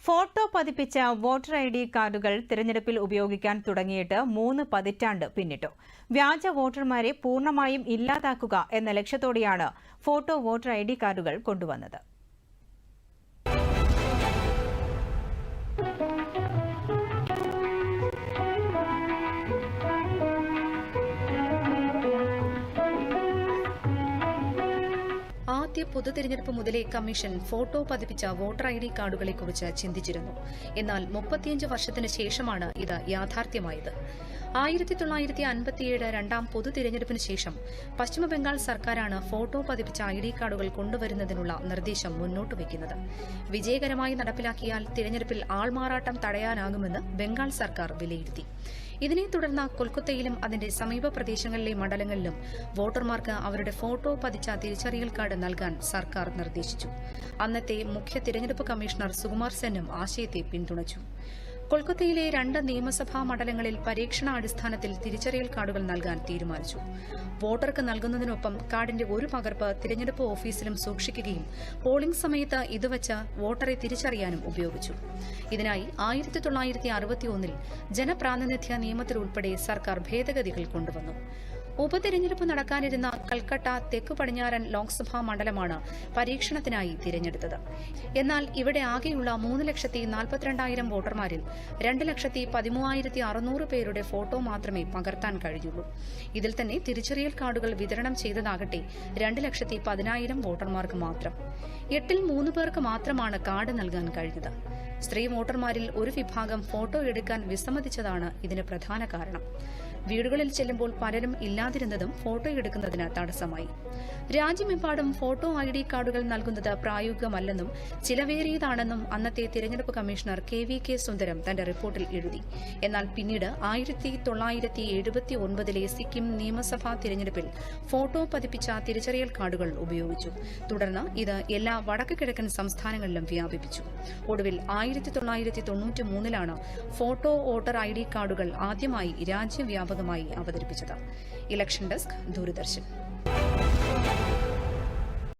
Photo പതിപ്പിച്ച voter ID കാർഡുകൾ തിരഞ്ഞെടുപ്പിൽ ഉപയോഗിക്കാൻ തുടങ്ങിയിട്ട് 3 പതിറ്റാണ്ട് പിന്നിട്ടു. വ്യാജ വോട്ടർമാരെ പൂർണ്ണമായും ഇല്ലാതാക്കുക എന്ന ലക്ഷ്യത്തോടെയാണ് ഫോട്ടോ വോട്ടർ ID കാർഡുകൾ കൊണ്ടുവന്നത്. ആദ്യ പൊതുതെരഞ്ഞെടുപ്പ് മുതലേ കമ്മീഷൻ ഫോട്ടോ പതിപ്പിച്ച വോട്ടർ ID കാർഡുകളെക്കുറിച്ച് ചിന്തിച്ചിരുന്നു. എന്നാൽ 35 വർഷത്തിന് ശേഷമാണ് ഇത് യാഥാർത്ഥ്യമായത്. 1957 രണ്ടാം പൊതു തിരഞ്ഞെടുപ്പിന് ശേഷം പശ്ചിമബംഗാൾ സർക്കാരാണ് ഫോട്ടോ പതിപ്പിച്ച ID കാർഡുകൾ കൊണ്ടുവരുന്നതിനുള്ള നിർദ്ദേശം മുന്നോട്ട് വയ്ക്കുന്നത്. വിജയകരമായി നടപ്പിലാക്കിയാൽ തിരഞ്ഞെടുപ്പിൽ ആൾമാറാട്ടം തടയാനാകുമെന്ന് ബംഗാൾ സർക്കാർ വിലയിരുത്തി. ഇതിനെ തുടർന്ന് കൊൽക്കത്തയിലും അതിന്റെ സമീപ പ്രദേശങ്ങളിലെ മണ്ഡലങ്ങളിലും വോട്ടർമാർക്ക് അവരുടെ ഫോട്ടോ പതിച്ച തിരിച്ചറിയൽ കാർഡ് നൽകാൻ സർക്കാർ നിർദ്ദേശിച്ചു. അന്നത്തെ മുഖ്യ തിരഞ്ഞെടുപ്പ് കമ്മീഷണർ സുകുമാർ സെന്നും ആശയത്തെ പിന്തുണച്ചു. കൊൽക്കത്തയിലെ 2 നിയമസഭാ മണ്ഡലങ്ങളിൽ പരീക്ഷണാടിസ്ഥാനത്തിൽ തിരിച്ചറിയൽ കാർഡുകൾ നൽകാൻ തീരുമാനിച്ചു. വോട്ടർക്ക് നൽകുന്നതിനൊപ്പം കാർഡിന്റെ ഒരു പകർപ്പ് തിരഞ്ഞെടുപ്പ് ഓഫീസിലും സൂക്ഷിക്കുകയും പോളിംഗ് സമയത്ത് ഇതുവച്ച് വോട്ടറെ തിരിച്ചറിയാനും ഉപയോഗിച്ചു. ഇതിനായി 1961 ജനപ്രാതിനിധ്യ നിയമത്തിലുൾപ്പെടെ സർക്കാർ ഭേദഗതികൾ കൊണ്ടുവന്നു. ഉപതെരഞ്ഞെടുപ്പ് നടക്കാനിരുന്ന കൽക്കട്ട തെക്കു പടിഞ്ഞാറൻ ലോക്സഭാ മണ്ഡലമാണ് പരീക്ഷണത്തിനായി തിരഞ്ഞെടുത്തത്. എന്നാൽ ഇവിടെ ആകെയുള്ള 3,42,000 വോട്ടർമാരിൽ 2,13,600 പേരുടെ ഫോട്ടോ മാത്രമേ പകർത്താൻ കഴിഞ്ഞുള്ളൂ. ഇതിൽ തന്നെ തിരിച്ചറിയൽ കാർഡുകൾ വിതരണം ചെയ്തതാകട്ടെ 2,10,000 വോട്ടർമാർക്ക് മാത്രം. 8ൽ 3 പേർക്ക് മാത്രമാണ് കാർഡ് നൽകാൻ കഴിഞ്ഞത്. സ്ത്രീ വോട്ടർമാരിൽ ഒരു വിഭാഗം ഫോട്ടോ എടുക്കാൻ വിസമ്മതിച്ചതാണ് ഇതിന് പ്രധാന കാരണം. വീടുകളിൽ ചെല്ലുമ്പോൾ പലരും ഇല്ലാതിരുന്നതും ഫോട്ടോ എടുക്കുന്നതിന് തടസ്സമായി. രാജ്യമെമ്പാടും ഫോട്ടോ ID കാർഡുകൾ നൽകുന്നത് പ്രായോഗികമല്ലെന്നും ചിലവേറിയതാണെന്നും അന്നത്തെ തിരഞ്ഞെടുപ്പ് കമ്മീഷണർ KVK സുന്ദരം തന്റെ റിപ്പോർട്ടിൽ എഴുതി. എന്നാൽ പിന്നീട് 1979 സിക്കിം നിയമസഭാ തിരഞ്ഞെടുപ്പിൽ ഫോട്ടോ പതിപ്പിച്ച തിരിച്ചറിയൽ കാർഡുകൾ ഉപയോഗിച്ചു. തുടർന്ന് ഇത് എല്ലാ വടക്ക് കിഴക്കൻ സംസ്ഥാനങ്ങളിലും വ്യാപിപ്പിച്ചു. ഒടുവിൽ 1993 ഫോട്ടോ വോട്ടർ ID കാർഡുകൾ ആദ്യമായി രാജ്യവ്യാപകമായി അവതരിപ്പിച്ചത്. Election desk, Doordarshan.